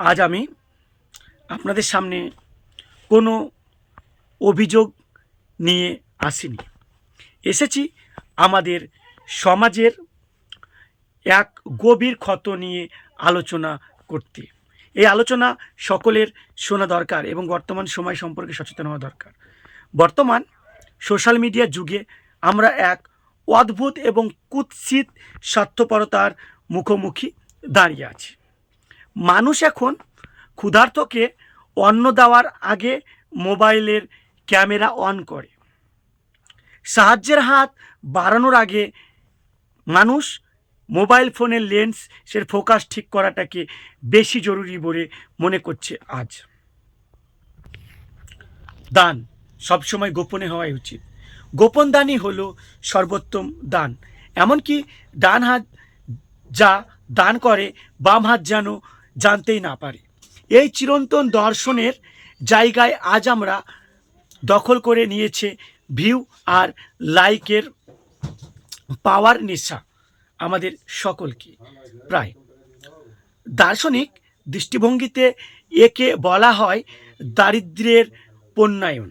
আজ আমি আপনাদের সামনে কোনো অভিযোগ নিয়ে আসিনি। এসেছি আমাদের সমাজের এক গভীর ক্ষত নিয়ে আলোচনা করতে। এই আলোচনা সকলের শোনা দরকার এবং বর্তমান সময় সম্পর্কে সচেতন হওয়া দরকার। বর্তমান সোশ্যাল মিডিয়ার যুগে আমরা এক অদ্ভুত এবং কুৎসিত স্বার্থপরতার মুখোমুখি দাঁড়িয়ে আছি। মানুষ এখন ক্ষুধার্তকে অন্ন দেওয়ার আগে মোবাইলের ক্যামেরা অন করে। সাহায্যের হাত বাড়ানোর আগে মানুষ মোবাইল ফোনের লেন্সের ফোকাস ঠিক করাটাকে বেশি জরুরি বলে মনে করছে। আজ দান সবসময় গোপনে হওয়াই উচিত। গোপন দানই হলো সর্বোত্তম দান। এমনকি ডান হাত যা দান করে বাম হাত যেন জানতেই না পারে। এই চিরন্তন দর্শনের জায়গায় আজ আমরা দখল করে নিয়েছে ভিউ আর লাইকের পাওয়ার নেশা আমাদের সকলকে। প্রায় দার্শনিক দৃষ্টিভঙ্গিতে একে বলা হয় দারিদ্র্যের পণ্যায়ন।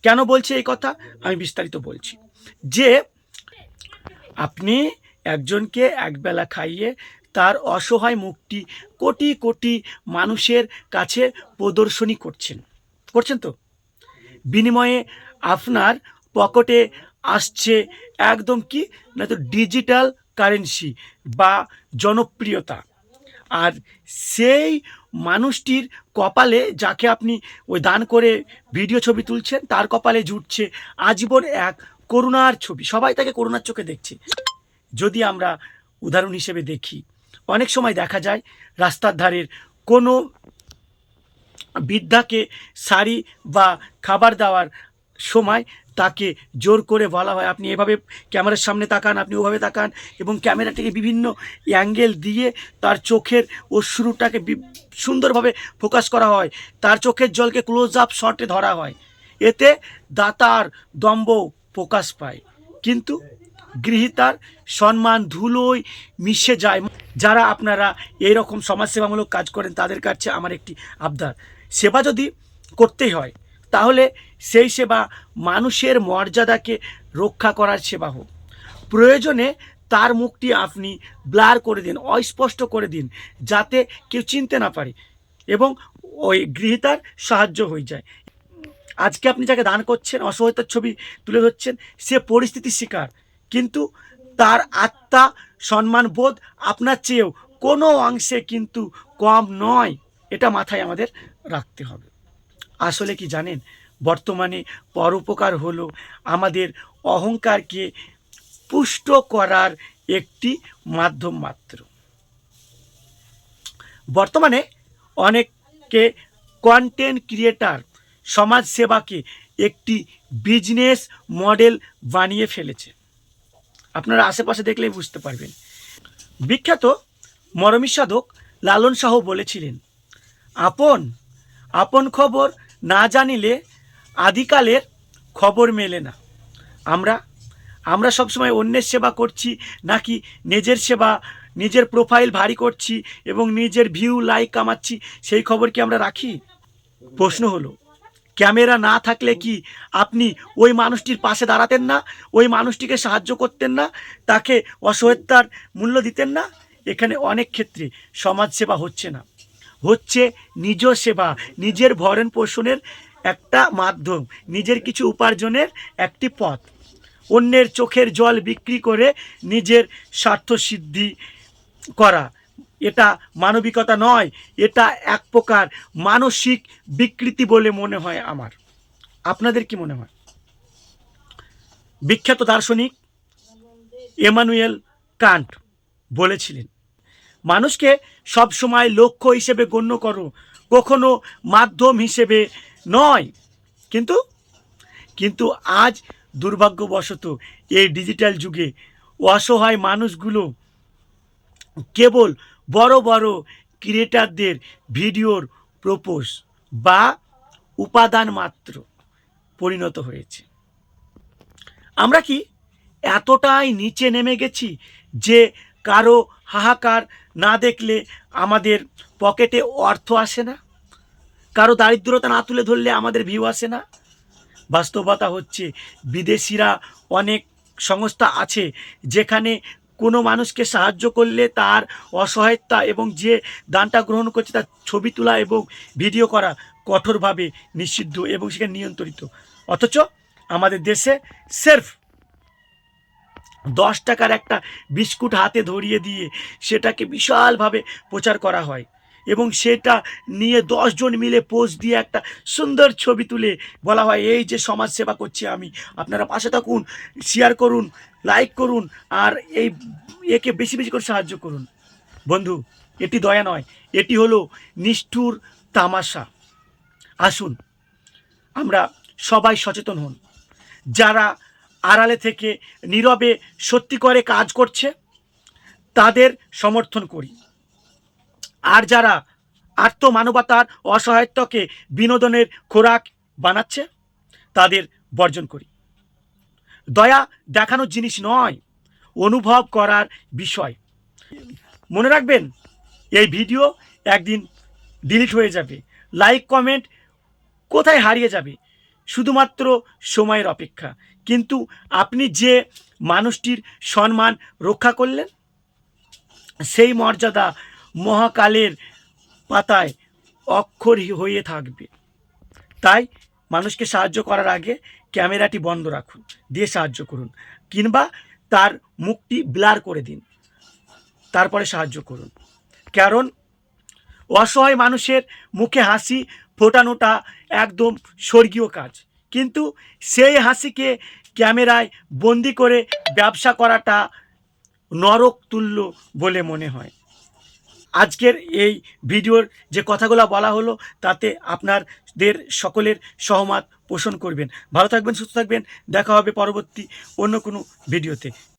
কেন বলছি এই কথা আমি বিস্তারিত বলছি। যে আপনি একজনকে একবেলা খাইয়ে তার অসহায় মুখটি কোটি কোটি মানুষের কাছে প্রদর্শনী করছেন তো বিনিময়ে আপনার পকেটে আসছে একদম কি না তো ডিজিটাল কারেন্সি বা জনপ্রিয়তা। আর সেই মানুষটির কপালে, যাকে আপনি ওই দান করে ভিডিও ছবি তুলছেন, তার কপালে জুটছে আজীবন এক করুণার ছবি। সবাই তাকে করুণার চোখে দেখছে। যদি আমরা উদাহরণ হিসেবে দেখি, অনেক সময় দেখা যায় রাস্তার ধারের কোনো বৃদ্ধাকে শাড়ি বা খাবার দেওয়ার সময় তাকে জোর করে বলা হয় আপনি এভাবে ক্যামেরার সামনে তাকান, আপনি ওভাবে তাকান, এবং ক্যামেরাটাকে বিভিন্ন অ্যাঙ্গেল দিয়ে তার চোখের অশ্রুটাকে সুন্দরভাবে ফোকাস করা হয়, তার চোখের জলকে ক্লোজ আপ শটে ধরা হয়। এতে দাতার দম্ভ প্রকাশ পায়, কিন্তু গৃহীতার সম্মান ধুলোয় মিশে যায়। যারা আপনারা এইরকম সমাজসেবামূলক কাজ করেন তাদের কাছে আমার একটি আবদার, সেবা যদি করতেই হয় তাহলে সেই সেবা মানুষের মর্যাদাকে রক্ষা করার সেবা হোক। প্রয়োজনে তার মুখটি আপনি ব্লার করে দিন, অস্পষ্ট করে দিন, যাতে কেউ চিনতে না পারে এবং ওই গৃহীতার সাহায্য হয়ে যায়। আজকে আপনি যাকে দান করছেন, অসহায়তার ছবি তুলে ধরছেন, সে পরিস্থিতির শিকার, কিন্তু তার আত্মা সম্মানবোধ আপনার চেয়েও কোনো অংশে কিন্তু কম নয়। এটা মাথায় আমাদের রাখতে হবে। আসলে কি জানেন, বর্তমানে পরোপকার হলো আমাদের অহংকারকে পুষ্ট করার একটি মাধ্যম মাত্র। বর্তমানে অনেকে কন্টেন্ট ক্রিয়েটার সমাজসেবাকে একটি বিজনেস মডেল বানিয়ে ফেলেছে। আপনারা আশেপাশে দেখলেই বুঝতে পারবেন। বিখ্যাত মরমী সাধক লালন সাহু বলেছিলেন, আপন আপন খবর না জানিলে আদিকালের খবর মেলে না। আমরা আমরা সবসময় অন্যের সেবা করছি নাকি নিজের সেবা, নিজের প্রোফাইল ভারী করছি এবং নিজের ভিউ লাইক কামাচ্ছি, সেই খবর কি আমরা রাখি? প্রশ্ন হলো, ক্যামেরা না থাকলে কি আপনি ওই মানুষটির পাশে দাঁড়াতেন না? ওই মানুষটিকে সাহায্য করতেন না? তাকে অসহায়তার মূল্য দিতেন না? এখানে অনেক ক্ষেত্রে সমাজসেবা হচ্ছে না, হচ্ছে নিজ সেবা, নিজের ভরণ পোষণের একটা মাধ্যম, নিজের কিছু উপার্জনের একটি পথ। অন্যের চোখের জল বিক্রি করে নিজের স্বার্থ সিদ্ধি করা, এটা মানবিকতা নয়, এটা এক প্রকার মানসিক বিকৃতি বলে মনে হয় আমার। আপনাদের কি মনে হয়? বিখ্যাত দার্শনিক এমানুয়েল কান্ট বলেছিলেন, মানুষকে সবসময় লক্ষ্য হিসেবে গণ্য করো, কখনো মাধ্যম হিসেবে নয়। কিন্তু কিন্তু আজ দুর্ভাগ্যবশত এই ডিজিটাল যুগে অসহায় মানুষগুলো কেবল বড় বড় ক্রিয়েটারদের ভিডিওর প্রপোজ বা উপাদান মাত্র পরিণত হয়েছে। আমরা কি এতটাই নিচে নেমে গেছি যে কারো হাহাকার না দেখলে আমাদের পকেটে অর্থ আসে না, কারো দারিদ্রতা না তুলে ধরলে আমাদের ভিউ আসে না। বাস্তবতা হচ্ছে বিদেশিরা অনেক সংস্থা আছে যেখানে কোনো মানুষকে সাহায্য করলে তার অসহায়তা এবং যে দানটা গ্রহণ করছে তার ছবি তোলা এবং ভিডিও করা কঠোরভাবে নিষিদ্ধ এবং সেখানে নিয়ন্ত্রিত। অথচ আমাদের দেশে সেলফ 10 টাকার একটা বিস্কুট হাতে ধরিয়ে দিয়ে সেটাকে বিশালভাবে প্রচার করা হয় এবং সেটা নিয়ে 10 জন মিলে পোস্ট দিয়ে একটা সুন্দর ছবি তুলে বলা হয় এই যে সমাজ সেবা করছি আমি, আপনারা পাশে থাকুন, শেয়ার করুন, লাইক করুন, আর এই একে বেশি বেশি করে সাহায্য করুন। বন্ধু, এটি দয়া নয়, এটি হলো নিষ্ঠুর তামাশা। আসুন আমরা সবাই সচেতন হন। যারা আড়ালে থেকে নীরবে সত্যি করে কাজ করছে তাদের সমর্থন করি, আর যারা আত্মমানবতার অসহায়ত্বকে বিনোদনের খোরাক বানাচ্ছে তাদের বর্জন করি। দয়া দেখানোর জিনিস নয়, অনুভব করার বিষয়। মনে রাখবেন, এই ভিডিও একদিন ডিলিট হয়ে যাবে, লাইক কমেন্ট কোথায় হারিয়ে যাবে, শুধুমাত্র সময়ের অপেক্ষা। কিন্তু আপনি যে মানুষটির সম্মান রক্ষা করলেন সেই মর্যাদা মহাকালের পাতায় অক্ষর হয়ে থাকবে। তাই মানুষকে সাহায্য করার আগে ক্যামেরাটি বন্ধ রাখুন, দিয়ে সাহায্য করুন, কিংবা তার মুখটি ব্লার করে দিন, তারপরে সাহায্য করুন। কারণ অসহায় মানুষের মুখে হাসি ফোটানোটা একদম স্বর্গীয় কাজ, কিন্তু সেই হাসিকে ক্যামেরায় বন্দি করে ব্যবসা করাটা নরক তুল্য বলে মনে হয়। আজকের এই ভিডিওর যে কথাগুলো বলা হলো তাতে আপনাদের সকলের সহমত পোষণ করবেন। ভালো থাকবেন, সুস্থ থাকবেন, দেখা হবে পরবর্তী অন্য কোনো ভিডিওতে।